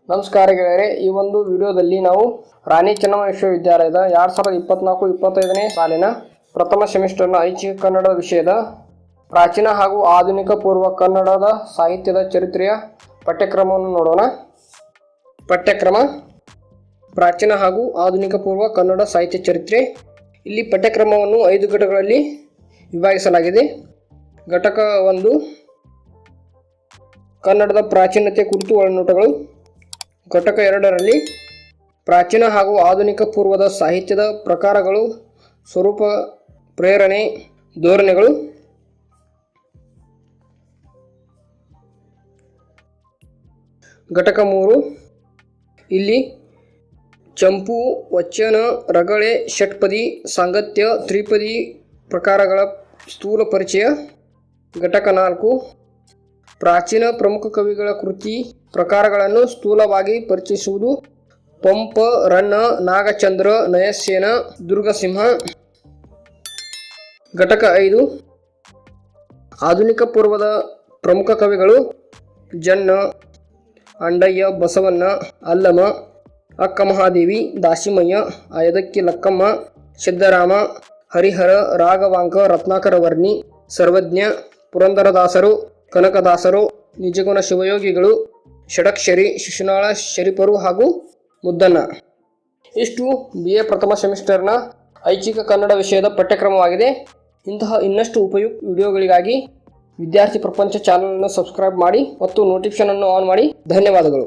ನಮಸ್ಕಾರ ಗೆಳೆಯರೆ, ಈ ಒಂದು ವಿಡಿಯೋದಲ್ಲಿ ನಾವು ರಾಣಿ ಚೆನ್ನಮ್ಮ ವಿಶ್ವವಿದ್ಯಾಲಯದ 2024-25ನೇ ಸಾಲಿನ ಪ್ರಥಮ ಸೆಮಿಸ್ಟರ್ನ ಐಚ್ಛಿಕ ಕನ್ನಡ ವಿಷಯದ ಪ್ರಾಚೀನ ಹಾಗೂ ಆಧುನಿಕ ಪೂರ್ವ ಕನ್ನಡದ ಸಾಹಿತ್ಯದ ಚರಿತ್ರೆಯ ಪಠ್ಯಕ್ರಮವನ್ನು ನೋಡೋಣ. ಪಠ್ಯಕ್ರಮ ಪ್ರಾಚೀನ ಹಾಗೂ ಆಧುನಿಕ ಪೂರ್ವ ಕನ್ನಡ ಸಾಹಿತ್ಯ ಚರಿತ್ರೆ. ಇಲ್ಲಿ ಪಠ್ಯಕ್ರಮವನ್ನು 5 ಘಟಕಗಳಲ್ಲಿ ವಿಭಾಗಿಸಲಾಗಿದೆ. ಘಟಕ 1 ಕನ್ನಡದ ಪ್ರಾಚೀನತೆ ಕುರಿತು ಒಳನೋಟಗಳು. ಘಟಕ 2ರಲ್ಲಿ ಪ್ರಾಚೀನ ಹಾಗೂ ಆಧುನಿಕ ಪೂರ್ವದ ಸಾಹಿತ್ಯದ ಪ್ರಕಾರಗಳು, ಸ್ವರೂಪ, ಪ್ರೇರಣೆ, ಧೋರಣೆಗಳು. ಘಟಕ 3 ಇಲ್ಲಿ ಚಂಪು, ವಚನ, ರಗಳೆ, ಷಟ್ಪದಿ, ಸಾಂಗತ್ಯ, ತ್ರಿಪದಿ ಪ್ರಕಾರಗಳ ಸ್ಥೂಲ ಪರಿಚಯ. ಘಟಕ 4 ಪ್ರಾಚೀನ ಪ್ರಮುಖ ಕವಿಗಳ ಕೃತಿ ಪ್ರಕಾರಗಳನ್ನು ಸ್ಥೂಲವಾಗಿ ಪರಿಚಯಿಸುವುದು. ಪಂಪ, ರನ್ನ, ನಾಗಚಂದ್ರ, ನಯಸೇನ, ದುರ್ಗಸಿಂಹ. ಘಟಕ 5 ಆಧುನಿಕ ಪೂರ್ವದ ಪ್ರಮುಖ ಕವಿಗಳು ಜನ್ನ, ಅಂಡಯ್ಯ, ಬಸವಣ್ಣ, ಅಲ್ಲಮ, ಅಕ್ಕಮಹಾದೇವಿ, ದಾಸಿಮಯ್ಯ, ಆಯದಕ್ಕಿ ಲಕ್ಕಮ್ಮ, ಸಿದ್ದರಾಮ, ಹರಿಹರ, ರಾಘವಾಂಕ, ರತ್ನಾಕರ ವರ್ಣಿ, ಸರ್ವಜ್ಞ, ಪುರಂದರದಾಸರು, ಕನಕದಾಸರು, ನಿಜಗುಣ ಶಿವಯೋಗಿಗಳು, ಷಡಕ್ಷರಿ, ಶಿಶುನಾಳ ಶರೀಫರು ಹಾಗೂ ಮುದ್ದಣ್ಣ. ಇಷ್ಟು BA ಪ್ರಥಮ ಸೆಮಿಸ್ಟರ್ನ ಐಚ್ಛಿಕ ಕನ್ನಡ ವಿಷಯದ ಪಠ್ಯಕ್ರಮವಾಗಿದೆ. ಇಂತಹ ಇನ್ನಷ್ಟು ಉಪಯುಕ್ತ ವಿಡಿಯೋಗಳಿಗಾಗಿ ವಿದ್ಯಾರ್ಥಿ ಪ್ರಪಂಚ ಚಾನಲನ್ನು ಸಬ್ಸ್ಕ್ರೈಬ್ ಮಾಡಿ ಮತ್ತು ನೋಟಿಫಿಕೇಶನ್ ಅನ್ನು ಆನ್ ಮಾಡಿ. ಧನ್ಯವಾದಗಳು.